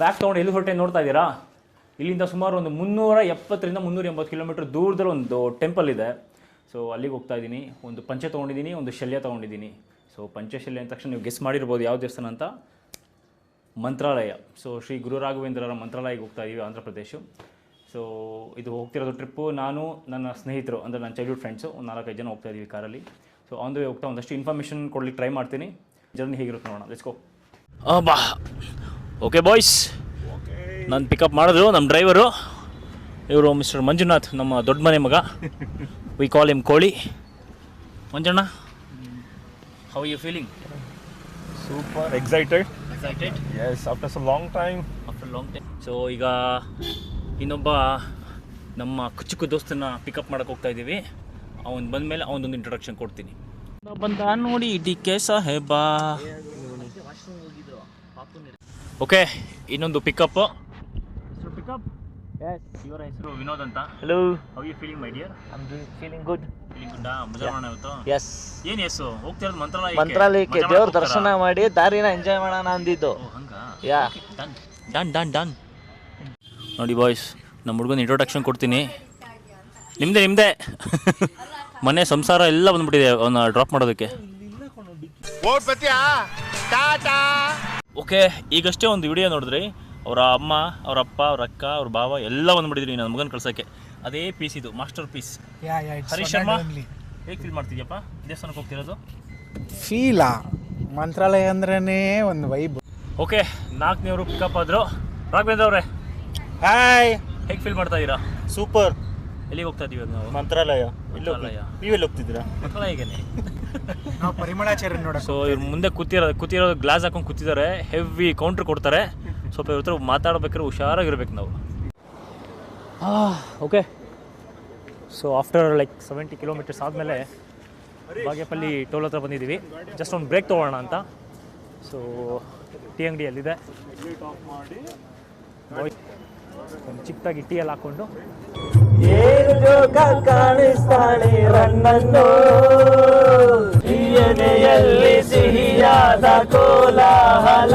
Bag ತೊಗೊಂಡು ಎಲ್ಲಿ ಹೊರಟೆ ನೋಡ್ತಾ ಇದ್ದೀರಾ? ಇಲ್ಲಿಂದ ಸುಮಾರು ಒಂದು 370 380 ಕಿಲೋಮೀಟರ್ ದೂರದಲ್ಲಿ ಒಂದು ಟೆಂಪಲ್ ಇದೆ. ಸೊ ಅಲ್ಲಿಗೆ ಹೋಗ್ತಾ ಇದ್ದೀನಿ. ಒಂದು ಪಂಚೆ ತೊಗೊಂಡಿದ್ದೀನಿ, ಒಂದು ಶಲ್ಯ ತೊಗೊಂಡಿದ್ದೀನಿ. ಸೊ ಪಂಚಶಲ್ಯ ಅಂದ ತಕ್ಷಣ ನೀವು ಗೆಸ್ ಮಾಡಿರ್ಬೋದು ಯಾವ ದೇವಸ್ಥಾನ ಅಂತ. ಮಂತ್ರಾಲಯ. ಸೊ ಶ್ರೀ ಗುರು ರಾಘವೇಂದ್ರರ ಮಂತ್ರಾಲಯಕ್ಕೆ ಹೋಗ್ತಾ ಇದ್ದೀವಿ, ಆಂಧ್ರ ಪ್ರದೇಶ. ಸೊ ಇದು ಹೋಗ್ತಿರೋದು ಟ್ರಿಪ್ಪು. ನಾನು ನನ್ನ ಸ್ನೇಹಿತರು ಅಂದರೆ ನನ್ನ ಚೈಲ್ಡ್ಹುಡ್ ಫ್ರೆಂಡ್ಸು ಒಂದು 4-5 ಜನ ಹೋಗ್ತಾ ಇದ್ದೀವಿ ಕಾರಲ್ಲಿ. ಸೊ ಆನ್ ದ ವೇ ಹೋಗ್ತಾ ಒಂದಷ್ಟು ಇನ್ಫಾರ್ಮೇಷನ್ ಕೊಡ್ಲಿಕ್ಕೆ ಟ್ರೈ ಮಾಡ್ತೀನಿ. ಜರ್ನಿ ಹೇಗಿರುತ್ತೆ ನೋಡೋಣ. Let's go. ಬಾ ಓಕೆ ಬಾಯ್ಸ್, ನಾನು ಪಿಕಪ್ ಮಾಡಿದ್ರು ನಮ್ಮ ಡ್ರೈವರು. ಇವರು ಮಿಸ್ಟರ್ ಮಂಜುನಾಥ್, ನಮ್ಮ ದೊಡ್ಡ ಮನೆ ಮಗ. ವಿ ಕಾಲ್ ಹಿಮ್ ಕೋಳಿ. Manjanna, how you feeling? Super excited. Yes, after so long time. So ಈಗ ಇನ್ನೊಬ್ಬ ನಮ್ಮ ಕುಚ್ಚುಕು ದೋಸ್ತನ್ನ ಪಿಕಪ್ ಮಾಡಕ್ಕೆ ಹೋಗ್ತಾ ಇದ್ದೀವಿ. ಅವನು ಬಂದಮೇಲೆ ಅವನದೊಂದು ಇಂಟ್ರೊಡಕ್ಷನ್ ಕೊಡ್ತೀನಿ. ಬಂದ ನೋಡಿ ಡಿ ಕೆ ಸಾಹೇಬ. ಓಕೆ, ಇನ್ನೊಂದು ಪಿಕಪ್. ಇವರ ಹೆಸರು ವಿನೋದ್ ಅಂತ. Hello. How you feeling my dear? I'm feeling good. Feeling ಗುಡ್ಡಾ? ಮಜಾ ಮಾಡೋಣ ಇವತ್ತು? Yes. ಏನು ಹೆಸರು ಹೋಗ್ತಿರೋದು? ಮಂತ್ರಾಲಯಕ್ಕೆ ದೇವ್ರ ದರ್ಶನ ಮಾಡಿ ದಾರಿನ ಎಂಜಾಯ್ ಮಾಡೋಣ ಅಂದಿದ್ದು. ಯಾ ಡನ್. ನೋಡಿ ಬಾಯ್ಸ್, ನಮ್ಮ ಹುಡುಗನ ಇಂಟ್ರೊಡಕ್ಷನ್ ಕೊಡ್ತೀನಿ. ನಿಮ್ಮದೇ ಮನೆ ಸಂಸಾರ ಎಲ್ಲ ಬಂದ್ಬಿಟ್ಟಿದೆ ಅವನ್ನ ಡ್ರಾಪ್ ಮಾಡೋದಕ್ಕೆ. ಓಕೆ, ಈಗಷ್ಟೇ ಒಂದು ವಿಡಿಯೋ ನೋಡಿದ್ರಿ. ಅವರ ಅಮ್ಮ, ಅವ್ರ ಅಪ್ಪ, ಅವ್ರ ಅಕ್ಕ, ಅವ್ರ ಭಾವ ಎಲ್ಲ ಬಂದ್ಬಿಟ್ಟಿದ್ರಿ ನನ್ನ ಮಗನ ಕಳ್ಸೋಕ್ಕೆ. ಅದೇ ಪೀಸ್ ಇದು, ಮಾಸ್ಟರ್ ಪೀಸ್. ಹರೀಶ್ ಶರ್ಮಾ, ಹೇಗೆ ಫೀಲ್ ಮಾಡ್ತಿದ್ಯಪ್ಪ ದೇವಸ್ಥಾನಕ್ಕೆ ಹೋಗ್ತಿರೋದು? ಫೀಲಾ? ಮಂತ್ರಾಲಯ ಅಂದ್ರೇ ಒಂದು ವೈಬ್. ಓಕೆ, 4ನೇವರು ಪಿಕಪ್ ಆದರು. ರಾಘವೇಂದ್ರ ಅವರೇ, ಹಾಯ್. ಹೇಗೆ ಫೀಲ್ ಮಾಡ್ತಾ ಇದ್ದೀರಾ? ಸೂಪರ್. ಎಲ್ಲಿಗೆ ಹೋಗ್ತಾ ಇದ್ದೀವಿ ನಾವು? ಮಂತ್ರಾಲಯ. ಮಂತ್ರಾಲಯ. ನೀವೆಲ್ಲಿ ಹೋಗ್ತಿದ್ದೀರಾ? ಮಂತ್ರಾಲಯಗೇನೆ. ನಾವು ಪರಿಮಳಾಚಾರ್ಯ ನೋಡೋಣ. ಸೊ ಇವ್ರು ಮುಂದೆ ಕೂತಿರೋ ಗ್ಲಾಸ್ ಹಾಕೊಂಡು ಕೂತಿದ್ದಾರೆ. ಹೆವಿ ಕೌಂಟ್ರ್ ಕೊಡ್ತಾರೆ. ಸ್ವಲ್ಪ ಇವ್ರ ಹತ್ರ ಮಾತಾಡ್ಬೇಕಾದ್ರೆ ಹುಷಾರಾಗಿರ್ಬೇಕು ನಾವು. Okay, so after like 70 kilometres ಆದಮೇಲೆ ಬಾಗೇಪಲ್ಲಿ ಟೋಲ್ ಹತ್ರ ಬಂದಿದ್ದೀವಿ. ಜಸ್ಟ್ ಒಂದು ಬ್ರೇಕ್ ತೊಗೊಳ್ಳೋಣ ಅಂತ. ಸೊ ಟೀ ಅಂಗಡಿ ಅಲ್ಲಿದೆ. ಒಂದು ಚಿಕ್ಕದಾಗಿ ಟೀ ಎಲ್ಲ ಹಾಕ್ಕೊಂಡು ಸಿಹಿಯಾದ ಕೋಲಾಹಲ.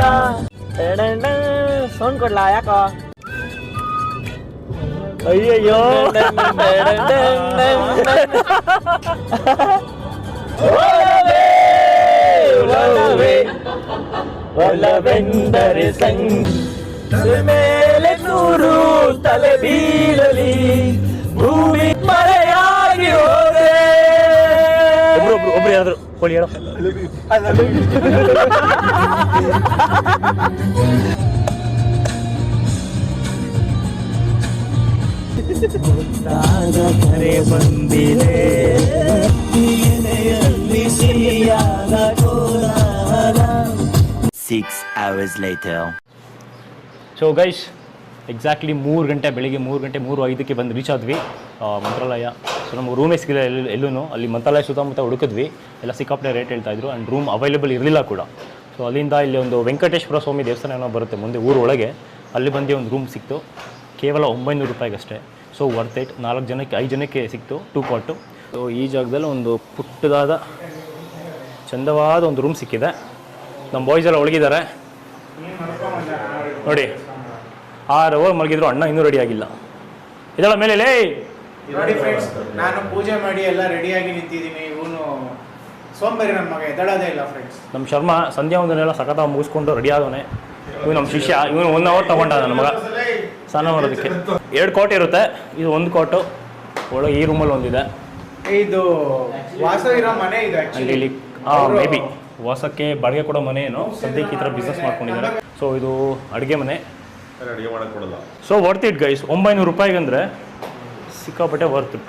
ಸೌಂಡ್ ಕೊಡ್ಲಾ? ಯಾಕೋ ಅಯ್ಯಯ್ಯೋ. ಒಲವೆಂದರೆ ಮೇಲೆ 100 ತಲೆ ಬೀಳಲಿ, ಭೂಮಿ ಮರೆಯಾಗಿ ಹೋದೆ. ಒಬ್ರು ಯಾರಾದ್ರು ಕೋಳಿ ಹೇಳೋ. ಕರೆ ಬಂದಿದೆ 6 hours later. So guys, exactly 3 ಗಂಟೆ, ಬೆಳಿಗ್ಗೆ 3 ಗಂಟೆ 3:05ಕ್ಕೆ ಬಂದು ರೀಚ್ ಆದ್ವಿ ಮಂತ್ರಾಲಯ. ಸೊ ನಮಗೆ ರೂಮೇ ಸಿಗಲಿಲ್ಲ ಎಲ್ಲೂ. ಅಲ್ಲಿ ಮಂತ್ರಾಲಯ ಸುತ್ತಮುತ್ತ ಹುಡುಕಿದ್ವಿ, ಎಲ್ಲ ಸಿಕ್ಕಾಪಟ್ಟೆ ರೇಟ್ ಹೇಳ್ತಾಯಿದ್ರು. ಆ್ಯಂಡ್ ರೂಮ್ ಅವೈಲೇಬಲ್ ಇರಲಿಲ್ಲ ಕೂಡ. ಸೊ ಅಲ್ಲಿಂದ ಇಲ್ಲಿ ಒಂದು ವೆಂಕಟೇಶ್ವರ ಸ್ವಾಮಿ ದೇವಸ್ಥಾನ ಏನೋ ಬರುತ್ತೆ ಮುಂದೆ ಊರೊಳಗೆ, ಅಲ್ಲಿ ಬಂದು ಒಂದು ರೂಮ್ ಸಿಕ್ತು. ಕೇವಲ 900 ರೂಪಾಯಿಗಷ್ಟೇ. So worth it. 5 ಜನಕ್ಕೆ ಸಿಕ್ತು 2 ಕಾಟು. ಸೊ ಈ ಜಾಗದಲ್ಲಿ ಒಂದು ಪುಟ್ಟದಾದ ಚಂದವಾದ ಒಂದು ರೂಮ್ ಸಿಕ್ಕಿದೆ. ನಮ್ಮ ಬಾಯ್ಸ್ ಎಲ್ಲ ಒಳಗಿದ್ದಾರೆ ನೋಡಿ. 6 ಅವರ್ ಮಲಗಿದ್ರು, ಅಣ್ಣ ಇನ್ನೂ ರೆಡಿ ಆಗಿಲ್ಲ. ಇದಳ ಮೇಲೆ ನೋಡಿ ಫ್ರೆಂಡ್ಸ್, ನಾನು ಪೂಜೆ ಮಾಡಿ ಎಲ್ಲ ರೆಡಿಯಾಗಿ ನಿಂತಿದ್ದೀನಿ. ಇವನು ಸೋಂಬೇರಿ ನನ್ನ ಮಗ, ಎದಳೋದೇ ಇಲ್ಲ ಫ್ರೆಂಡ್ಸ್. ನಮ್ಮ ಶರ್ಮಾ ಸಂಧ್ಯಾ ಒಂದನ್ನೆಲ್ಲ ಸಖತ್ತಾಗಿ ಮುಗಿಸ್ಕೊಂಡು ರೆಡಿ ಆದವನೇ. ಇವನು ನಮ್ಮ ಶಿಷ್ಯ. ಇವನು 1 ಅವರ್ ತೊಗೊಂಡ ನನ್ನ ಮಗ ಸ್ನಾನ ಮಾಡೋದಕ್ಕೆ. 2 ಕಾಟ್ ಇರುತ್ತೆ. ಇದು 1 ಕಾಟು. ಒಳಗೆ ಈ ರೂಮಲ್ಲಿ ಒಂದಿದೆ. ಇದು ವಾಸ ಇರೋ ಮನೆ ಇದು ಇಲ್ಲಿ ಮೇ ಬಿ ವಾಸಕ್ಕೆ ಬಾಡಿಗೆ ಕೊಡೋ ಮನೆ ಏನೋ. ಸದ್ಯಕ್ಕೆ ಈ ಥರ ಬಿಸ್ನೆಸ್ ಮಾಡ್ಕೊಂಡಿದ್ದಾರೆ. ಸೊ ಇದು ಅಡುಗೆ ಮನೆ. ಅಡುಗೆ ಮಾಡಕ್ಕೆ ಕೊಡಲ್ಲ. So worth it guys. 900 ರೂಪಾಯಿಗಂದರೆ ಸಿಕ್ಕಾಪಟ್ಟೆ ವರ್ತ್ ಇಟ್.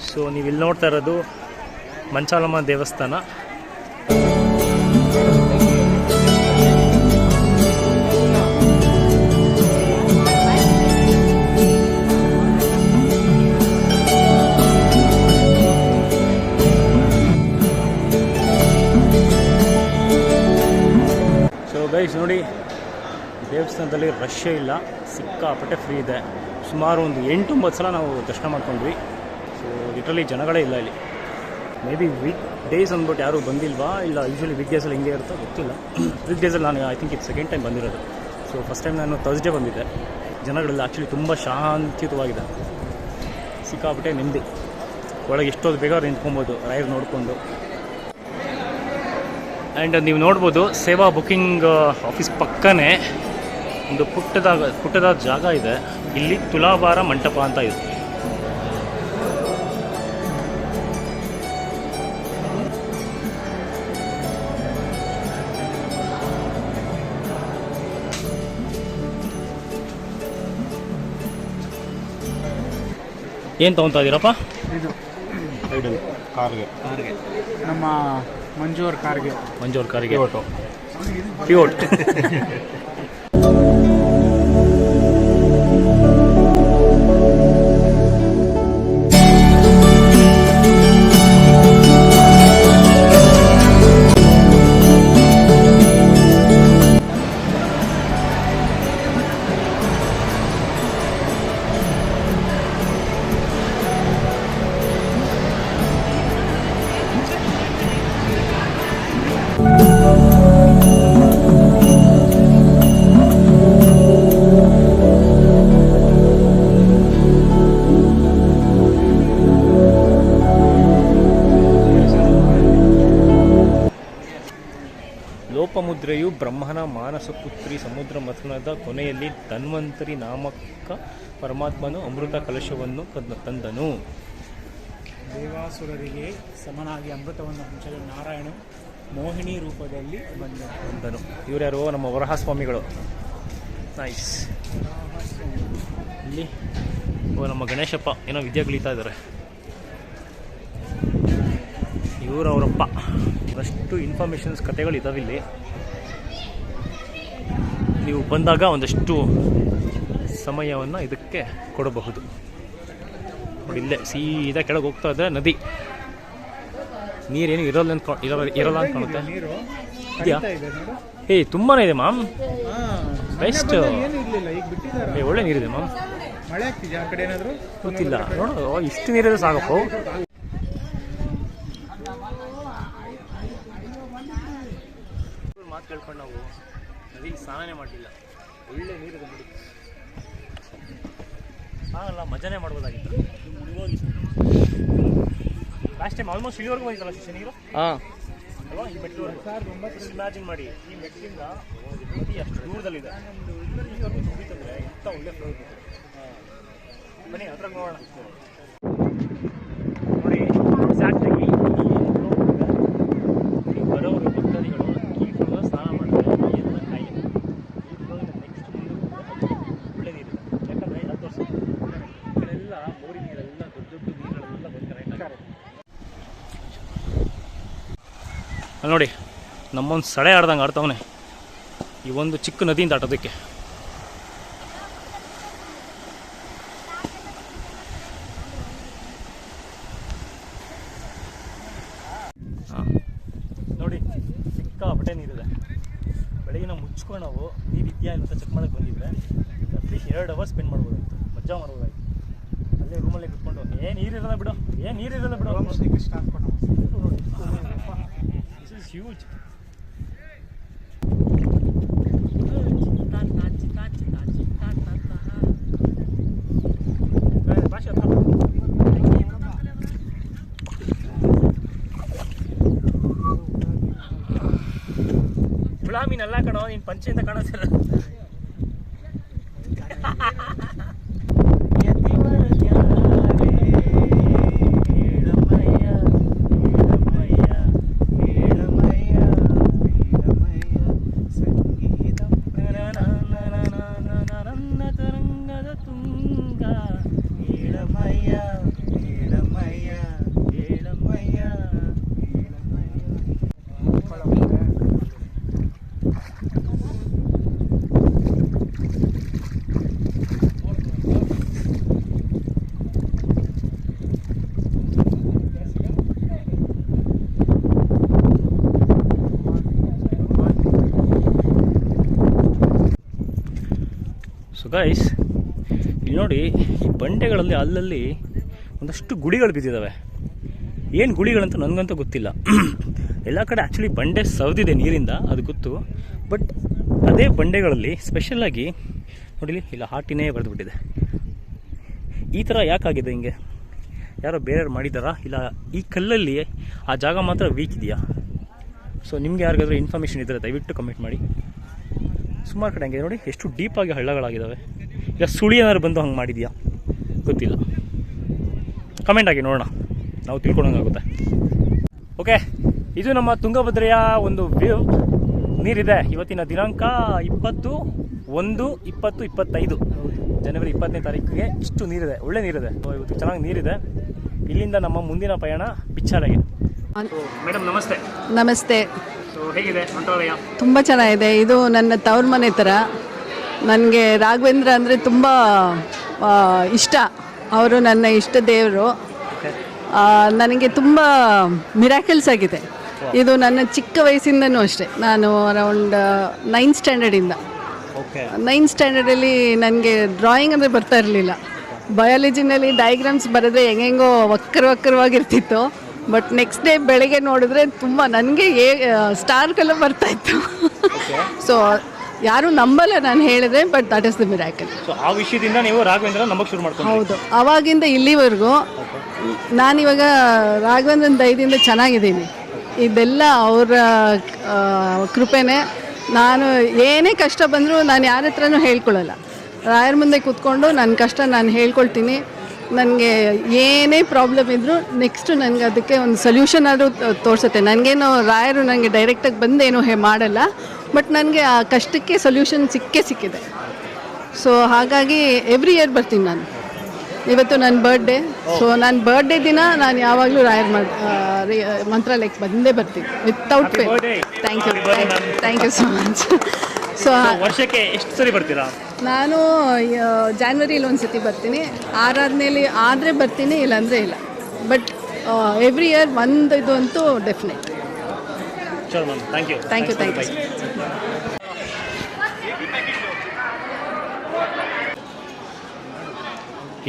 ಸೊ ನೀವು ಇಲ್ಲಿ ನೋಡ್ತಾ ಇರೋದು ಮಂಚಾಲಮ್ಮ ದೇವಸ್ಥಾನ. ಸೊ ಗೈಸ್ ನೋಡಿ, ದೇವಸ್ಥಾನದಲ್ಲಿ ರಶ್ಶೇ ಇಲ್ಲ, ಸಿಕ್ಕಾಪಟ್ಟೆ ಫ್ರೀ ಇದೆ. ಸುಮಾರು ಒಂದು 8-9 ಸಲ ನಾವು ದರ್ಶನ ಮಾಡ್ಕೊಂಡ್ವಿ. ಸೊ ಲಿಟ್ರಲಿ ಜನಗಳೇ ಇಲ್ಲ ಇಲ್ಲಿ. ಮೇ ಬಿ ವೀಕ್ ಡೇಸ್ ಅಂದ್ಬಿಟ್ಟು ಯಾರೂ ಬಂದಿಲ್ವಾ ಇಲ್ಲ ಯೂಶ್ವಲಿ ವೀಕ್ ಡೇಸಲ್ಲಿ ಹಿಂಗೆ ಇರುತ್ತೋ ಗೊತ್ತಿಲ್ಲ. ವೀಕ್ ಡೇಸಲ್ಲಿ ನಾನು ಐ ಥಿಂಕ್ ಇದು ಸೆಕೆಂಡ್ ಟೈಮ್ ಬಂದಿರೋದು. ಸೊ ಫಸ್ಟ್ ಟೈಮ್ ನಾನು ಥರ್ಸ್ಡೇ ಬಂದಿದ್ದೆ. ಜನಗಳೆಲ್ಲ ಆ್ಯಕ್ಚುಲಿ ತುಂಬ ಶಾಂತಿಯುತವಾಗಿದೆ, ಸಿಕ್ಕಾಬಿಟ್ಟೆ ನೆಮ್ಮದಿ. ಒಳಗೆ ಎಷ್ಟೊಂದು ಬೇಗ ನಿಂತ್ಕೊಬೋದು ರಾಯರ್ ನೋಡಿಕೊಂಡು. ಆ್ಯಂಡ್ ನೀವು ನೋಡ್ಬೋದು ಸೇವಾ ಬುಕ್ಕಿಂಗ್ ಆಫೀಸ್ ಪಕ್ಕನೇ ಒಂದು ಪುಟ್ಟದ ಜಾಗ ಇದೆ. ಇಲ್ಲಿ ತುಲಾಭಾರ ಮಂಟಪ ಅಂತ ಇದೆ. ಏನು ತೊಗೊತಾ ಇದ್ದೀರಪ್ಪ? ಇದು ಕಾರ್ಗೆ ನಮ್ಮ ಮಂಜು ಅವ್ರ ಕಾರಿಗೆ ಪಿಯೋಟ್. ಲೋಪಮುದ್ರೆಯು ಬ್ರಹ್ಮನ ಮಾನಸಪುತ್ರಿ ಸಮುದ್ರ ಮಥನದ ಕೊನೆಯಲ್ಲಿ ಧನ್ವಂತರಿ ನಾಮಕ ಪರಮಾತ್ಮನು ಅಮೃತ ಕಲಶವನ್ನು ತಂದನು. ದೇವಾಸುರರಿಗೆ ಸಮನಾಗಿ ಅಮೃತವನ್ನು ಹಂಚಲು ನಾರಾಯಣ ಮೋಹಿನಿ ರೂಪದಲ್ಲಿ ಬಂದನು. ಇವರ್ಯಾರೋ ನಮ್ಮ ವರಹಸ್ವಾಮಿಗಳು. ನೈಸ್. ಇಲ್ಲಿ ನಮ್ಮ ಗಣೇಶಪ್ಪ ಏನೋ ವಿದ್ಯೆ ಕಲಿತಾ ಇದ್ದಾರೆ. ಅವರಪ್ಪ ಒಂದಷ್ಟು ಇನ್ಫಾರ್ಮೇಷನ್ಸ್ ಕಥೆಗಳು ಇದ್ದಾವೆ ಇಲ್ಲಿ. ನೀವು ಬಂದಾಗ ಒಂದಷ್ಟು ಸಮಯವನ್ನು ಇದಕ್ಕೆ ಕೊಡಬಹುದು. ನೋಡಿ ಇಲ್ಲೇ ಸೀದಾ ಕೆಳಗೆ ಹೋಗ್ತಾ ಇದ್ದರೆ ನದಿ. ನೀರೇನು ಇರಲ್ಲ ಅಂತ ಕಾಣುತ್ತೆ. ಇದೆಯಾ? ತುಂಬಾ ಇದೆ ಮ್ಯಾಮ್. ಬೆಸ್ಟ್. ಒಳ್ಳೆ ನೀರಿದೆ ಮ್ಯಾಮ್. ಮಳೆ ಆಗ್ತಿದೆ ಆ ಕಡೆ ಏನಾದರೂ ಗೊತ್ತಿಲ್ಲ. ನೋಡು ಇಷ್ಟು ನೀರಿದೆ ಸಾಕಪ್ಪ. ಮಾತು ಕೇಳ್ಕೊಂಡು ನಾವು ನದಿಗೆ ಸ್ನಾನನೇ ಮಾಡಲಿಲ್ಲ. ಒಳ್ಳೆ ನೀರಿದೆ ಬಿಡಿ. ಸ್ನಾನ ಮಜಾನೇ ಮಾಡ್ಬೋದಾಗಿತ್ತು. ಲಾಸ್ಟ್ ಟೈಮ್ ಆಲ್ಮೋಸ್ಟ್ ಇಲ್ಲಿವರೆಗೂ ಹೋಗಿತ್ತಲ್ಲ ನೀರು. ಹಾಂ ಅಲ್ವಾ? ಈ ಮೆಟ್ಟಿಲವರೆಗೂ ಇಮ್ಯಾಜಿನ್ ಮಾಡಿ, ಈ ಮೆಟ್ಟಿಲಿಂದ ನದಿ ಅಷ್ಟು ದೂರದಲ್ಲಿದೆ. ಇಲ್ಲಿವರೆಗೂ ತುಂಬಿತ್ತಂದರೆ ಎಂಥ ಒಳ್ಳೆ ಫ್ಲೋ ಇತ್ತು. ಬನ್ನಿ ಹತ್ರ ನೋಡೋಣ. ನೋಡಿ ಎಕ್ಸಾಕ್ಟಾಗಿ ಬರೋರು ಭಕ್ತಾದಿಗಳು ಈ ಫ್ಲೋ ಸ್ನಾನ ಮಾಡಿದ್ರೆ ಎಲ್ಲ ಕಾಯಿ ಈ ಫ್ಲೋಯಿಂದ ನೆಕ್ಸ್ಟ್ ಮುಂದೆ ಒಳ್ಳೆ ನೀರಿದೆ. ಯಾಕಂದರೆ 10 ವರ್ಷ ಇಲ್ಲೆಲ್ಲ ಬೋರಿಂಗ್ ನೀರೆಲ್ಲ ದೊಡ್ಡ ದೊಡ್ಡ ನೀರುಗಳೆಲ್ಲ ಬಂದು ನೋಡಿ ನಮ್ಮೊಂದು ಸಡೆ ಆಡ್ದಂಗೆ ಆಡ್ತವನೆ ಈ ಒಂದು ಚಿಕ್ಕ ನದಿಯಿಂದ ಆಟೋದಕ್ಕೆ. ನೋಡಿ ಸಿಕ್ಕಾಪಟ್ಟೆ ನೀರಿದೆ. ಬೆಳಗ್ಗೆ ನಾವು ಮುಚ್ಕೊಂಡು ನಾವು ನೀರಿದೆಯಾ ಅಂತ ಚೆಕ್ ಮಾಡೋಕ್ಕೆ ಬಂದಿದ್ರೆ ಅಟ್ಲೀಸ್ಟ್ 2 ಅವರ್ಸ್ ಸ್ಪೆಂಡ್ ಮಾಡ್ಬೋದಾಗಿತ್ತು, ಮಜಾ ಮಾಡ್ಬೋದಾಗಿತ್ತು. ಅಲ್ಲೇ ರೂಮಲ್ಲೇ ಕುತ್ಕೊಂಡು ನೀರಿರಲ್ಲ ಬಿಡು, ನೀರಿರಲ್ಲ ಬಿಡು. This is huge. ಹುಳ ಮೀನಲ್ಲ ಕಣೋ, ನೀನು ಪಂಚೆಯಿಂದ ಕಾಣಿಸ್ತಿರ. ಸೊ ಗೈಸ್ ಇಲ್ಲಿ ನೋಡಿ, ಈ ಬಂಡೆಗಳಲ್ಲಿ ಅಲ್ಲಲ್ಲಿ ಒಂದಷ್ಟು ಗುಡಿಗಳು ಬಿದ್ದಿದ್ದಾವೆ. ಏನು ಗುಳಿಗಳಂತ ನನಗಂತೂ ಗೊತ್ತಿಲ್ಲ. ಎಲ್ಲ ಕಡೆ ಆ್ಯಕ್ಚುಲಿ ಬಂಡೆ ಸವದಿದೆ ನೀರಿಂದ, ಅದು ಗೊತ್ತು. ಬಟ್ ಅದೇ ಬಂಡೆಗಳಲ್ಲಿ ಸ್ಪೆಷಲಾಗಿ ನೋಡಿಲಿ, ಇಲ್ಲ ಹಾರ್ಟಿನೇ ಬರೆದುಬಿಟ್ಟಿದೆ. ಈ ಥರ ಯಾಕಾಗಿದೆ ಹಿಂಗೆ? ಯಾರೋ ಬೇರೆಯವ್ರು ಮಾಡಿದ್ದಾರಾ, ಇಲ್ಲ ಈ ಕಲ್ಲಲ್ಲಿ ಆ ಜಾಗ ಮಾತ್ರ ವೀಕ್ ಇದೆಯಾ? ಸೊ ನಿಮಗೆ ಯಾರಿಗಾದ್ರೂ ಇನ್ಫಾರ್ಮೇಷನ್ ಇದ್ದರೆ ದಯವಿಟ್ಟು ಕಮೆಂಟ್ ಮಾಡಿ. ಸುಮಾರು ಕಡೆ ಹಂಗೆ ನೋಡಿ, ಎಷ್ಟು ಡೀಪಾಗಿ ಹಳ್ಳಗಳಾಗಿದ್ದಾವೆ. ಇಲ್ಲ ಸುಳಿ ಏನಾದ್ರು ಬಂದು ಹಂಗೆ ಮಾಡಿದೆಯಾ ಗೊತ್ತಿಲ್ಲ. ಕಮೆಂಟ್ ಆಗಿ ನೋಡೋಣ, ನಾವು ತಿಳ್ಕೊಳಂಗಾಗುತ್ತೆ. ಓಕೆ, ಇದು ನಮ್ಮ ತುಂಗಭದ್ರೆಯ ಒಂದು ವ್ಯೂ. ನೀರಿದೆ. ಇವತ್ತಿನ ದಿನಾಂಕ 21/20/25 ಜನವರಿ 20ನೇ ತಾರೀಕಿಗೆ ಇಷ್ಟು ನೀರಿದೆ, ಒಳ್ಳೆ ನೀರಿದೆ. ಇವತ್ತು ಚೆನ್ನಾಗಿ ನೀರಿದೆ. ಇಲ್ಲಿಂದ ನಮ್ಮ ಮುಂದಿನ ಪಯಣ ಬಿಚ್ಚಾಲೆಗೆ. ಮೇಡಮ್ ನಮಸ್ತೆ. ನಮಸ್ತೆ. ಸೊ ಹೇಗಿದೆ ಮಂತ್ರಾಲಯ? ತುಂಬ ಚೆನ್ನಾಗಿದೆ. ಇದು ನನ್ನ ತವ್ರ ಮನೆ ಥರ. ನನಗೆ ರಾಘವೇಂದ್ರ ಅಂದರೆ ತುಂಬ ಇಷ್ಟ. ಅವರು ನನ್ನ ಇಷ್ಟ ದೇವರು. ನನಗೆ ತುಂಬ ಮಿರಾಕಲ್ಸ್ ಆಗಿದೆ. ಇದು ನನ್ನ ಚಿಕ್ಕ ವಯಸ್ಸಿಂದನೂ ಅಷ್ಟೇ. ನಾನು ಅರೌಂಡ್ 9th ಸ್ಟ್ಯಾಂಡರ್ಡಿಂದ 9th ಸ್ಟ್ಯಾಂಡರ್ಡಲ್ಲಿ ನನಗೆ ಡ್ರಾಯಿಂಗ್ ಅಂದರೆ ಬರ್ತಾ ಇರಲಿಲ್ಲ. ಬಯಾಲಜಿನಲ್ಲಿ ಡಯಾಗ್ರಾಮ್ಸ್ ಬರೆದ್ರೆ ಹೆಂಗೆಂಗೋ ವಕ್ರವಾಗಿರ್ತಿತ್ತು. ಬಟ್ ನೆಕ್ಸ್ಟ್ ಡೇ ಬೆಳಗ್ಗೆ ನೋಡಿದ್ರೆ ತುಂಬ ನನಗೆ ಸ್ಟಾರ್ಗೆಲ್ಲ ಬರ್ತಾಯಿತ್ತು. ಸೊ ಯಾರೂ ನಂಬಲ್ಲ ನಾನು ಹೇಳಿದ್ರೆ, but that is the miracle. So ಆ ವಿಷಯದಿಂದ ನೀವು ರಾಘವೇಂದ್ರ ನಂಬಕ್ಕೆ ಶುರು ಮಾಡ್ಕೊಂಡು? ಹೌದು, ಆವಾಗಿಂದ ಇಲ್ಲಿವರೆಗೂ ನಾನಿವಾಗ ರಾಘವೇಂದ್ರನ ದಯದಿಂದ ಚೆನ್ನಾಗಿದ್ದೀನಿ. ಇದೆಲ್ಲ ಅವರ ಕೃಪೆನೇ. ನಾನು ಏನೇ ಕಷ್ಟ ಬಂದರೂ ನಾನು ಯಾರ ಹತ್ರನೂ ಹೇಳ್ಕೊಳ್ಳಲ್ಲ. ರಾಯರ ಮುಂದೆ ಕೂತ್ಕೊಂಡು ನನ್ನ ಕಷ್ಟ ನಾನು ಹೇಳ್ಕೊಳ್ತೀನಿ. ನನಗೆ ಏನೇ ಪ್ರಾಬ್ಲಮ್ ಇದ್ದರೂ ನೆಕ್ಸ್ಟು ನನಗೆ ಅದಕ್ಕೆ ಒಂದು ಸೊಲ್ಯೂಷನ್ ಆದರೂ ತೋರಿಸುತ್ತೆ. ನನಗೇನು ರಾಯರು ನನಗೆ ಡೈರೆಕ್ಟಾಗಿ ಬಂದೇನು ಮಾಡಲ್ಲ, ಬಟ್ ನನಗೆ ಆ ಕಷ್ಟಕ್ಕೆ ಸೊಲ್ಯೂಷನ್ ಸಿಕ್ಕಿದೆ. ಸೊ ಹಾಗಾಗಿ ಎವ್ರಿ ಇಯರ್ ಬರ್ತೀನಿ ನಾನು. ಇವತ್ತು ನನ್ನ ಬರ್ಡೇ. ಸೊ ನನ್ನ ಬರ್ಡೇ ದಿನ ನಾನು ಯಾವಾಗಲೂ ರಾಯರ್ ಮಂತ್ರಾಲಯಕ್ಕೆ ಬಂದೇ ಬರ್ತೀನಿ without pay. Thank you so much. So ವರ್ಷಕ್ಕೆ ಎಷ್ಟು ಸರಿ ಬರ್ತೀರಾ? ನಾನು ಜಾನ್ವರಿಲಿ ಒಂದು ಸತಿ ಬರ್ತೀನಿ. ಆರಾಧನೆಯಲ್ಲಿ ಆದರೆ ಬರ್ತೀನಿ, ಇಲ್ಲಾಂದರೆ ಇಲ್ಲ. ಬಟ್ ಎವ್ರಿ ಇಯರ್ ಒಂದು ಇದು ಅಂತೂ ಡೆಫಿನೆಟ್. ಚಲೋ ma'am, thank you. Thank you.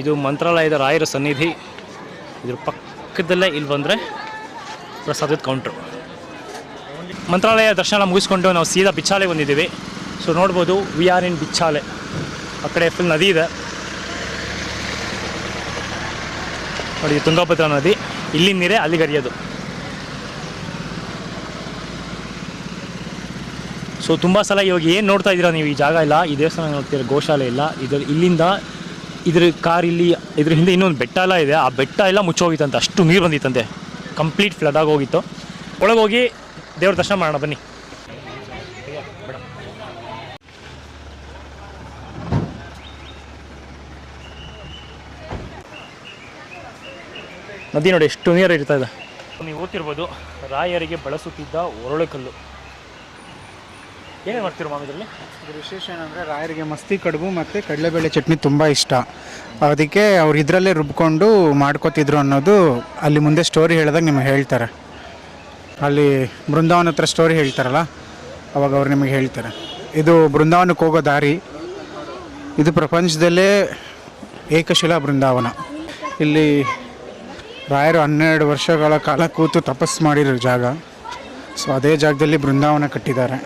ಇದು ಮಂತ್ರಾಲಯದ ರಾಯರ ಸನ್ನಿಧಿ. ಇದ್ರ ಪಕ್ಕದಲ್ಲೇ ಇಲ್ಲಿ ಬಂದರೆ ಪ್ರಸಾದದ ಕೌಂಟ್ರು. ಮಂತ್ರಾಲಯ ದರ್ಶನ ಮುಗಿಸ್ಕೊಂಡು ನಾವು ಸೀದಾ ಬಿಚ್ಚಾಲೆ ಬಂದಿದ್ದೀವಿ. ಸೊ ನೋಡ್ಬೋದು, ವಿ ಆರ್ ಇನ್ ಬಿಚ್ಚಾಲೆ. ಆ ಕಡೆ ಫುಲ್ ನದಿ ಇದೆ ನೋಡಿ, ತುಂಗಭದ್ರಾ ನದಿ. ಇಲ್ಲಿ ನೀರೇ ಅಲ್ಲಿಗೆ ಹರಿಯೋದು. ಸೊ ತುಂಬ ಸಲ ಇವಾಗ ಏನು ನೋಡ್ತಾ ಇದ್ದೀರಾ ನೀವು, ಈ ಜಾಗ ಇಲ್ಲ, ಈ ದೇವಸ್ಥಾನ ನೋಡ್ತೀರ, ಗೋಶಾಲೆ ಇಲ್ಲ. ಇಲ್ಲಿಂದ ಇದ್ರ ಕಾರ್ ಇಲ್ಲಿ, ಇದ್ರ ಹಿಂದೆ ಇನ್ನೊಂದು ಬೆಟ್ಟ ಎಲ್ಲ ಇದೆ. ಆ ಬೆಟ್ಟ ಎಲ್ಲ ಮುಚ್ಚೋಗಿತ್ತಂತೆ, ಅಷ್ಟು ನೀರು ಬಂದಿತ್ತಂತೆ. ಕಂಪ್ಲೀಟ್ ಫ್ಲಡ್ ಆಗೋಗಿತ್ತು. ಒಳಗೋಗಿ ದೇವ್ರ ದರ್ಶನ ಮಾಡೋಣ ಬನ್ನಿ. ನದಿ ನೋಡಿ ಎಷ್ಟು ನೀರು ಇರ್ತಾ ಇದೆ. ನೀವು ಓದ್ತಿರ್ಬೋದು, ರಾಯರಿಗೆ ಬಳಸುತ್ತಿದ್ದ ಒರಳುಕಲ್ಲು. ಏನೇನು ಮಾಡ್ತಿರೋ ಮಾಮ ಇದರಲ್ಲಿ? ಇದ್ರ ವಿಶೇಷ ಏನಂದರೆ ರಾಯರಿಗೆ ಮಸ್ತಿ ಕಡುಬು ಮತ್ತು ಕಡಲೆಬೇಳೆ ಚಟ್ನಿ ತುಂಬ ಇಷ್ಟ. ಅದಕ್ಕೆ ಅವ್ರು ಇದರಲ್ಲೇ ರುಬ್ಕೊಂಡು ಮಾಡ್ಕೋತಿದ್ರು ಅನ್ನೋದು ಅಲ್ಲಿ ಮುಂದೆ ಸ್ಟೋರಿ ಹೇಳಿದಾಗ ನಿಮಗೆ ಹೇಳ್ತಾರೆ. ಅಲ್ಲಿ ಬೃಂದಾವನ ಹತ್ರ ಸ್ಟೋರಿ ಹೇಳ್ತಾರಲ್ಲ, ಅವಾಗ ಅವ್ರು ನಿಮಗೆ ಹೇಳ್ತಾರೆ. ಇದು ಬೃಂದಾವನಕ್ಕೆ ಹೋಗೋ ದಾರಿ. ಇದು ಪ್ರಪಂಚದಲ್ಲೇ ಏಕಶಿಲಾ ಬೃಂದಾವನ. ಇಲ್ಲಿ ರಾಯರು 12 ವರ್ಷಗಳ ಕಾಲ ಕೂತು ತಪಸ್ಸು ಮಾಡಿರೋ ಜಾಗ. ಸೊ ಅದೇ ಜಾಗದಲ್ಲಿ ಬೃಂದಾವನ ಕಟ್ಟಿದ್ದಾರೆ.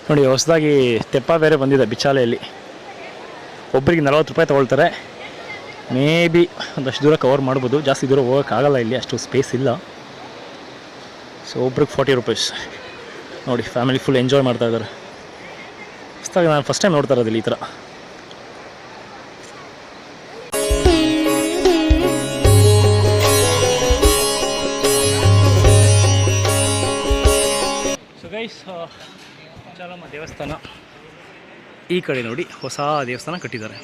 ನೋಡಿ, ಹೊಸದಾಗಿ ತೆಪ್ಪ ಬೇರೆ ಬಂದಿದೆ ಬಿಚ್ಚಾಲೆಯಲ್ಲಿ. ಒಬ್ಬರಿಗೆ 40 ರೂಪಾಯಿ ತೊಗೊಳ್ತಾರೆ. ಮೇ ಬಿ ಒಂದಷ್ಟು ದೂರ ಕವರ್ ಮಾಡ್ಬೋದು, ಜಾಸ್ತಿ ದೂರ ಹೋಗೋಕ್ಕಾಗಲ್ಲ, ಇಲ್ಲಿ ಅಷ್ಟು ಸ್ಪೇಸ್ ಇಲ್ಲ. ಸೊ ಒಬ್ರಿಗೆ 40 ರೂಪೀಸ್. ನೋಡಿ, ಫ್ಯಾಮಿಲಿ ಫುಲ್ ಎಂಜಾಯ್ ಮಾಡ್ತಾ ಇದ್ದಾರೆ. ಹೊಸದಾಗಿ ನಾನು ಫಸ್ಟ್ ಟೈಮ್ ನೋಡ್ತಾ ಇರೋದಿಲ್ಲ ಈ ಥರ. ಸೊ ಗೈಸ್, ಚಾಲಮ್ಮ ದೇವಸ್ಥಾನ ಈ ಕಡೆ ನೋಡಿ ಹೊಸ ದೇವಸ್ಥಾನ ಕಟ್ಟಿದ್ದಾರೆ.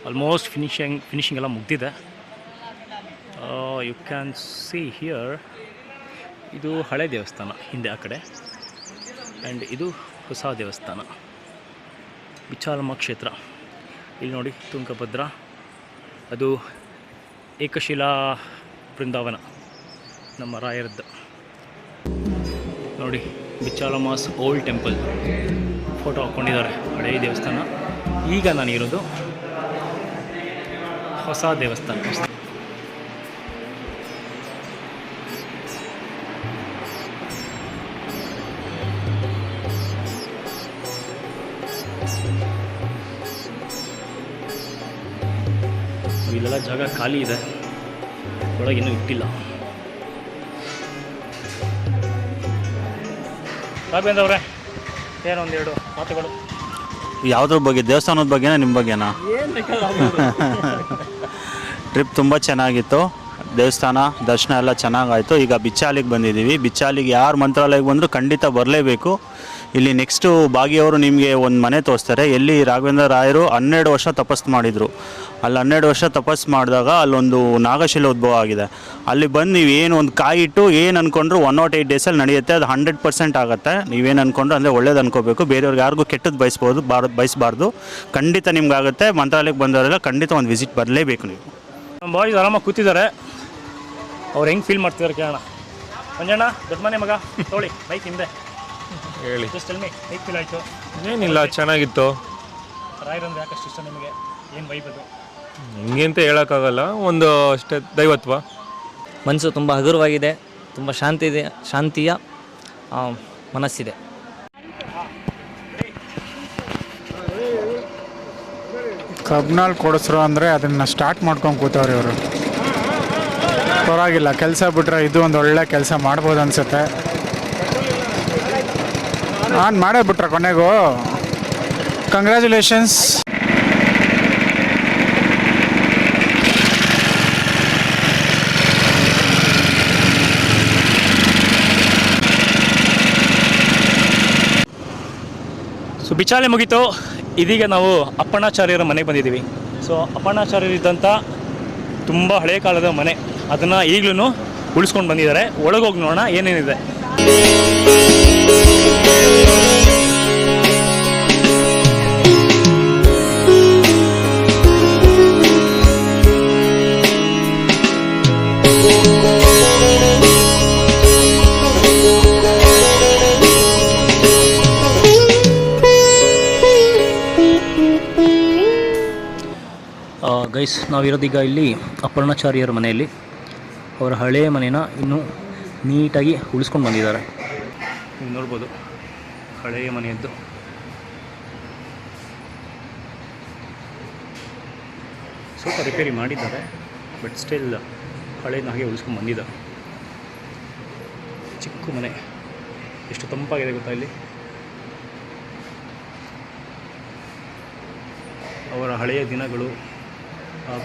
ಆಲ್ಮೋಸ್ಟ್ ಫಿನಿಶಿಂಗ್ ಎಲ್ಲ ಮುಗ್ದಿದೆ. ಯು ಕ್ಯಾನ್ ಸಿ ಹಿಯರ್, ಇದು ಹಳೆ ದೇವಸ್ಥಾನ ಹಿಂದೆ ಆ ಕಡೆ, ಆ್ಯಂಡ್ ಇದು ಹೊಸ ದೇವಸ್ಥಾನ ಬಿಚ್ಚಾಲಮ್ಮ ಕ್ಷೇತ್ರ. ಇಲ್ಲಿ ನೋಡಿ ತುಂಗಭದ್ರ, ಅದು ಏಕಶಿಲಾ ಬೃಂದಾವನ ನಮ್ಮ ರಾಯರದ್ದು. ನೋಡಿ ಬಿಚ್ಚಾಲಮ್ಮಾಸ್ ಓಲ್ಡ್ ಟೆಂಪಲ್ ಫೋಟೋ ಹಾಕ್ಕೊಂಡಿದ್ದಾರೆ. ಹಳೇ ದೇವಸ್ಥಾನ. ಈಗ ನಾನಿರೋದು ಹೊಸ ದೇವಸ್ಥಾನ. ಇಲ್ಲೆಲ್ಲ ಜಾಗ ಖಾಲಿ ಇದೆ, ಒಳಗಿನ್ನೂ ಇಟ್ಟಿಲ್ಲ. ರಾಘವೇಂದ್ರ ಅವರೇ, ಏನೊಂದೆರಡು ಮಾತುಗಳು? ಯಾವುದ್ರ ಬಗ್ಗೆ? ದೇವಸ್ಥಾನದ ಬಗ್ಗೆನಾ ನಿಮ್ಮ ಬಗ್ಗೆನಾ? ಟ್ರಿಪ್ ತುಂಬ ಚೆನ್ನಾಗಿತ್ತು. ದೇವಸ್ಥಾನ ದರ್ಶನ ಎಲ್ಲ ಚೆನ್ನಾಗಾಯಿತು. ಈಗ ಬಿಚ್ಚಾಲಿಗೆ ಬಂದಿದ್ದೀವಿ. ಬಿಚ್ಚಾಲಿಗೆ ಯಾರು ಮಂತ್ರಾಲಯಕ್ಕೆ ಬಂದರೂ ಖಂಡಿತ ಬರಲೇಬೇಕು. ಇಲ್ಲಿ ನೆಕ್ಸ್ಟು ಭಾಗಿಯವರು ನಿಮಗೆ ಒಂದು ಮನೆ ತೋರಿಸ್ತಾರೆ, ಎಲ್ಲಿ ರಾಘವೇಂದ್ರ ರಾಯರು 12 ವರ್ಷ ತಪಸ್ಸು ಮಾಡಿದರು. ಅಲ್ಲಿ 12 ವರ್ಷ ತಪಸ್ಸು ಮಾಡಿದಾಗ ಅಲ್ಲೊಂದು ನಾಗಶಿಲೆ ಉದ್ಭವ ಆಗಿದೆ. ಅಲ್ಲಿ ಬಂದು ನೀವು ಏನು ಒಂದು ಕಾಯಿ ಇಟ್ಟು ಏನು ಅಂದ್ಕೊಂಡ್ರು 108 ಡೇಸಲ್ಲಿ ನಡೆಯುತ್ತೆ. ಅದು 100% ಆಗುತ್ತೆ. ನೀವೇನು ಅಂದ್ಕೊಂಡ್ರು ಅಂದರೆ ಒಳ್ಳೇದು ಅನ್ಕೋಬೇಕು. ಬೇರೆಯವ್ರಿಗೆ ಯಾರಿಗೂ ಕೆಟ್ಟದ್ದು ಬಯಸಬಾರ್ದು. ಖಂಡಿತ ನಿಮ್ಗಾಗುತ್ತೆ. ಮಂತ್ರಾಲಯಕ್ಕೆ ಬಂದವರೆಲ್ಲ ಖಂಡಿತ ಒಂದು ವಿಸಿಟ್ ಬರಲೇಬೇಕು. ನೀವು ನಮ್ಮ ಬಾಯ್ಸ್ ಆರಾಮಾಗಿ ಕೂತಿದ್ದಾರೆ. ಅವ್ರು ಹೆಂಗೆ ಫೀಲ್ ಮಾಡ್ತಿದ್ದಾರೆ ಕೇಳೋಣ. ಮಂಜಣ್ಣ, ದೊಡ್ಡ ಮನೆ ಮಗ, ತೊಗೊಳ್ಳಿ ಬೈಕ್ ಹಿಂದೆ ಹೇಳಿ. ಜಸ್ಟ್ ಟೆಲ್ ಮಿ, ಹೇಗೆ ಫೀಲ್ ಆಯಿತು? ಏನಿಲ್ಲ, ಚೆನ್ನಾಗಿತ್ತು. ರಾಯರಂದ್ರೆ ಯಾಕಷ್ಟು ಇಷ್ಟ ನಿಮಗೆ? ಏನು ವೈಬ್ ಅದು? ಹಿಂಗೆ ಅಂತ ಹೇಳೋಕ್ಕಾಗಲ್ಲ, ಒಂದು ಅಷ್ಟೇ ದೈವತ್ವ. ಮನಸ್ಸು ತುಂಬ ಹಗುರವಾಗಿದೆ, ತುಂಬ ಶಾಂತಿಯ ಮನಸ್ಸಿದೆ. ಕಬ್ನಾಲ್ ಕೊಡಿಸ್ರು ಅಂದರೆ ಅದನ್ನು ಸ್ಟಾರ್ಟ್ ಮಾಡ್ಕೊಂಡು ಕೂತವ್ರೆ ಇವರು. ಪರವಾಗಿಲ್ಲ, ಕೆಲಸ ಬಿಟ್ರೆ ಇದು ಒಂದು ಒಳ್ಳೆ ಕೆಲಸ ಮಾಡ್ಬೋದು ಅನ್ಸುತ್ತೆ. ನಾನು ಮಾಡೇ ಬಿಟ್ರೆ ಕೊನೆಗೂ ಕಂಗ್ರ್ಯಾಚುಲೇಷನ್ಸ್. ಸೊ ಬಿಚಾಲೆ ಮುಗೀತು. ಇದೀಗ ನಾವು ಅಪ್ಪಣ್ಣಾಚಾರ್ಯರ ಮನೆಗೆ ಬಂದಿದ್ದೀವಿ. ಸೊ ಅಪ್ಪಣ್ಣಾಚಾರ್ಯರಿದ್ದಂಥ ತುಂಬ ಹಳೆಯ ಕಾಲದ ಮನೆ, ಅದನ್ನು ಈಗಲೂ ಉಳಿಸ್ಕೊಂಡು ಬಂದಿದ್ದಾರೆ. ಒಳಗೋಗಿ ನೋಡೋಣ ಏನೇನಿದೆ. ಗೈಸ್, ನಾವಿರೋದೀಗ ಇಲ್ಲಿ ಅಪ್ಪಣ್ಣಾಚಾರ್ಯರ ಮನೆಯಲ್ಲಿ. ಅವರ ಹಳೆಯ ಮನೇನ ಇನ್ನೂ ನೀಟಾಗಿ ಉಳಿಸ್ಕೊಂಡು ಬಂದಿದ್ದಾರೆ. ನೀವು ನೋಡ್ಬೋದು ಹಳೆಯ ಮನೆಯದ್ದು. ಸ್ವಲ್ಪ ರಿಪೇರಿ ಮಾಡಿದ್ದಾರೆ, ಬಟ್ ಸ್ಟಿಲ್ ಹಳೆಯದನ್ನ ಹಾಗೆ ಉಳಿಸ್ಕೊಂಡು ಬಂದಿದ್ದಾರೆ. ಚಿಕ್ಕ ಮನೆ, ಎಷ್ಟು ತಂಪಾಗಿದೆ ಗೊತ್ತಾ ಇಲ್ಲಿ. ಅವರ ಹಳೆಯ ದಿನಗಳು,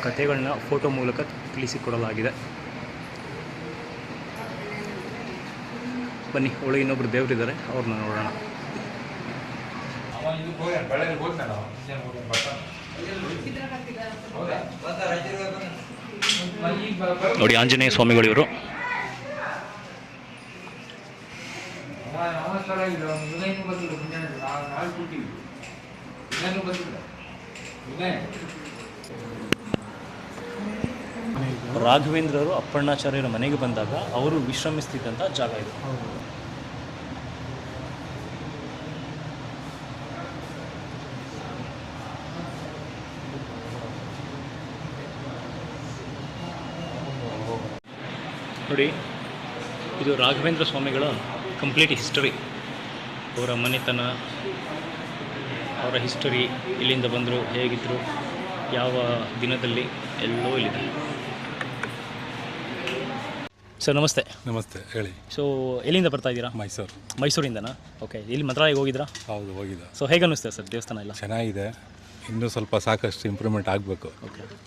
ಕಥೆಗಳನ್ನ ಫೋಟೋ ಮೂಲಕ ತಿಳಿಸಿಕೊಡಲಾಗಿದೆ. ಬನ್ನಿ, ಒಳಗೆ ಇನ್ನೊಬ್ಬರು ದೇವರಿದ್ದಾರೆ, ಅವ್ರನ್ನ ನೋಡೋಣ. ನೋಡಿ, ಆಂಜನೇಯ ಸ್ವಾಮಿಗಳು ಇವರು. ರಾಘವೇಂದ್ರರು ಅಪ್ಪಣ್ಣಾಚಾರ್ಯರ ಮನೆಗೆ ಬಂದಾಗ ಅವರು ವಿಶ್ರಮಿಸ್ತಿದ್ದಂಥ ಜಾಗ ಇದು. ನೋಡಿ, ಇದು ರಾಘವೇಂದ್ರ ಸ್ವಾಮಿಗಳ ಕಂಪ್ಲೀಟ್ ಹಿಸ್ಟರಿ. ಅವರ ಮನೆತನ, ಅವರ ಹಿಸ್ಟರಿ, ಇಲ್ಲಿಂದ ಬಂದರು, ಹೇಗಿದ್ದರು, ಯಾವ ದಿನದಲ್ಲಿ, ಎಲ್ಲೋ ಇಲ್ಲಿದೆ. ಸರ್ ನಮಸ್ತೆ. ನಮಸ್ತೆ, ಹೇಳಿ. ಸೊ ಎಲ್ಲಿಂದ ಬರ್ತಾ ಇದ್ದೀರಾ? ಮೈಸೂರಿಂದನಾ? ಓಕೆ. ಇಲ್ಲಿ ಮಂತ್ರಾಲಯಕ್ಕೆ ಹೋಗಿದ್ರಾ? ಹೌದು, ಹೋಗಿದ್ದೆ. ಸೊ ಹೇಗೆ ಅನ್ನಿಸ್ತದೆ ಸರ್ ದೇವಸ್ಥಾನ ಎಲ್ಲ? ಚೆನ್ನಾಗಿದೆ. ಇನ್ನೂ ಸ್ವಲ್ಪ ಸಾಕಷ್ಟು ಇಂಪ್ರೂವ್ಮೆಂಟ್ ಆಗಬೇಕು.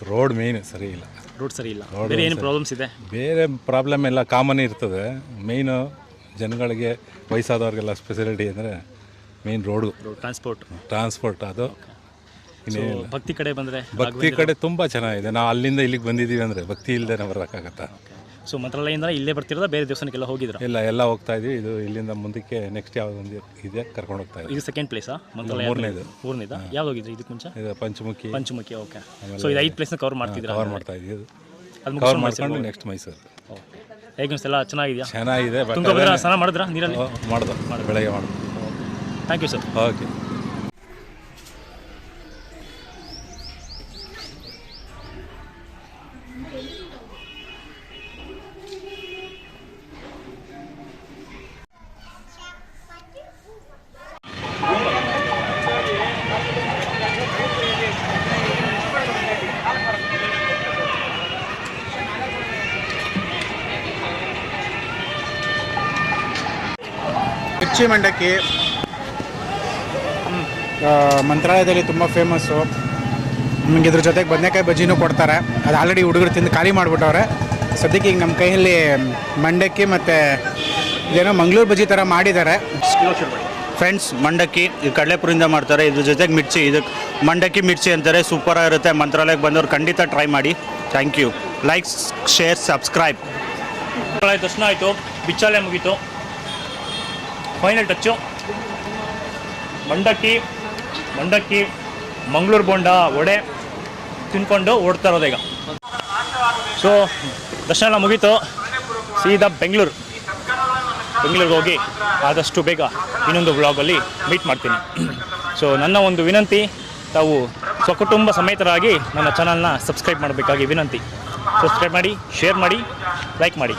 ರೋಡ್ ಮೇಯ್ನ್ ಸರಿ ಇಲ್ಲ. ರೋಡ್ ಸರಿ ಇಲ್ಲ. ಬೇರೆ ಏನು ಪ್ರಾಬ್ಲಮ್ಸ್ ಇದೆ? ಬೇರೆ ಪ್ರಾಬ್ಲಮ್ ಎಲ್ಲ ಕಾಮನ್ ಇರ್ತದೆ. ಮೇಯ್ನು ಜನಗಳಿಗೆ ವಯಸ್ಸಾದವ್ರಿಗೆಲ್ಲ ಸ್ಪೆಸಿಲಿಟಿ ಅಂದರೆ ಮೇನ್ ರೋಡು ಟ್ರಾನ್ಸ್ಪೋರ್ಟ್ ಅದು ಇನ್ನೇನಿಲ್ಲ. ಭಕ್ತಿ ಕಡೆ ಬಂದರೆ ಭಕ್ತಿ ಕಡೆ ತುಂಬ ಚೆನ್ನಾಗಿದೆ. ನಾವು ಅಲ್ಲಿಂದ ಇಲ್ಲಿಗೆ ಬಂದಿದ್ದೀವಿ ಅಂದರೆ ಭಕ್ತಿ ಇಲ್ಲದೆ ನಾವು ಬರೋಕ್ಕಾಗತ್ತಾ? ಸೊ ಮಂತ್ರಾಲಯದಿಂದ ಇಲ್ಲೇ ಬರ್ತಿರೋದ ಬೇರೆ ದೇವಸ್ಥಾನಕ್ಕೆಲ್ಲ ಹೋಗಿದ್ರ? ಎಲ್ಲ ಹೋಗ್ತಾ ಇದೀವಿ. ಇದು ಇಲ್ಲಿಂದ ಮುಂದಕ್ಕೆ ನೆಕ್ಸ್ಟ್ ಯಾವುದೊಂದು ಇದೆ ಕರ್ಕೊಂಡು ಹೋಗ್ತಾ ಇದ್ದೀವಿ. ಇದು ಸೆಕೆಂಡ್ ಪ್ಲೇಸಾ ಮಂತ್ರಾಲಯ? ಮೂರನೇದು. ಯಾವ್ದು ಹೋಗಿದ್ರಿ ಇದಕ್ಕೆ ಮುಂಚೆ? ಇದು ಪಂಚಮುಖಿ. ಓಕೆ. ಸೊ ಇದು 5 ಪ್ಲೇಸ್ನ ಕವರ್ ಮಾಡ್ತಿದ್ದೀರಾ? ಕವರ್ ಮಾಡ್ತಾ ಇದ್ದೀವಿ. ಅದು ಕವರ್ ಮಾಡ್ಕೊಂಡು ನೆಕ್ಸ್ಟ್ ಮೈಸೂರು. ಓಕೆ. ಹೇಗೆ ಎಲ್ಲ ಚೆನ್ನಾಗಿದೆಯಾ? ಚೆನ್ನಾಗಿದೆ. ತುಂಗಭದ್ರಾ ಸ್ನಾನ ಮಾಡಿದ್ರಾ ನೀರಲ್ಲಿ? ಮಾಡ್ದು ಬೆಳಗ್ಗೆ ಮಾಡೋದು. Thank you sir. ಓಕೆ. ಮಿರ್ಚಿ ಮಂಡಕ್ಕಿ ಮಂತ್ರಾಲಯದಲ್ಲಿ ತುಂಬ ಫೇಮಸ್ಸು. ನಿಮಗೆ ಇದ್ರ ಜೊತೆಗೆ ಬದನೆಕಾಯಿ ಬಜ್ಜಿನೂ ಕೊಡ್ತಾರೆ. ಅದು ಆಲ್ರೆಡಿ ಹುಡುಗರು ತಿಂದು ಖಾಲಿ ಮಾಡಿಬಿಟ್ಟವ್ರೆ. ಸದ್ಯಕ್ಕೆ ಈಗ ನಮ್ಮ ಕೈಯಲ್ಲಿ ಮಂಡಕ್ಕಿ ಮತ್ತು ಇದೇನೋ ಮಂಗಳೂರು ಬಜ್ಜಿ ಥರ ಮಾಡಿದ್ದಾರೆ. ಫ್ರೆಂಡ್ಸ್, ಮಂಡಕ್ಕಿ ಇದು ಕಡಲೆಪುರಿಂದ ಮಾಡ್ತಾರೆ. ಇದ್ರ ಜೊತೆಗೆ ಮಿರ್ಚಿ, ಇದಕ್ಕೆ ಮಂಡಕ್ಕಿ ಮಿರ್ಚಿ ಅಂತಾರೆ. ಸೂಪರಾಗಿರುತ್ತೆ. ಮಂತ್ರಾಲಯಕ್ಕೆ ಬಂದವ್ರು ಖಂಡಿತ ಟ್ರೈ ಮಾಡಿ. Thank you. Like, share, subscribe. ದರ್ಶನ ಆಯಿತು, ಬಿಚ್ಚಾಲೆ ಮುಗೀತು. ಫೈನಲ್ ಟಚ್ಚು ಮಂಡಕ್ಕಿ ಮಂಗಳೂರು ಬೋಂಡ ವಡೆ ತಿನ್ಕೊಂಡು ಓಡ್ತಾ ಇರೋದು ಈಗ. ಸೊ ದರ್ಶನ ಎಲ್ಲ ಮುಗೀತು. ಸೀದಾ ಬೆಂಗಳೂರಿಗೆ ಹೋಗಿ ಆದಷ್ಟು ಬೇಗ ಇನ್ನೊಂದು ವ್ಲಾಗಲ್ಲಿ ಮೀಟ್ ಮಾಡ್ತೀನಿ. ಸೊ ನನ್ನ ಒಂದು ವಿನಂತಿ, ತಾವು ಸ್ವಕುಟುಂಬ ಸಮೇತರಾಗಿ ನನ್ನ ಚಾನಲ್ನ ಸಬ್ಸ್ಕ್ರೈಬ್ ಮಾಡಬೇಕಾಗಿ ವಿನಂತಿ. ಸಬ್ಸ್ಕ್ರೈಬ್ ಮಾಡಿ, ಶೇರ್ ಮಾಡಿ, ಲೈಕ್ ಮಾಡಿ.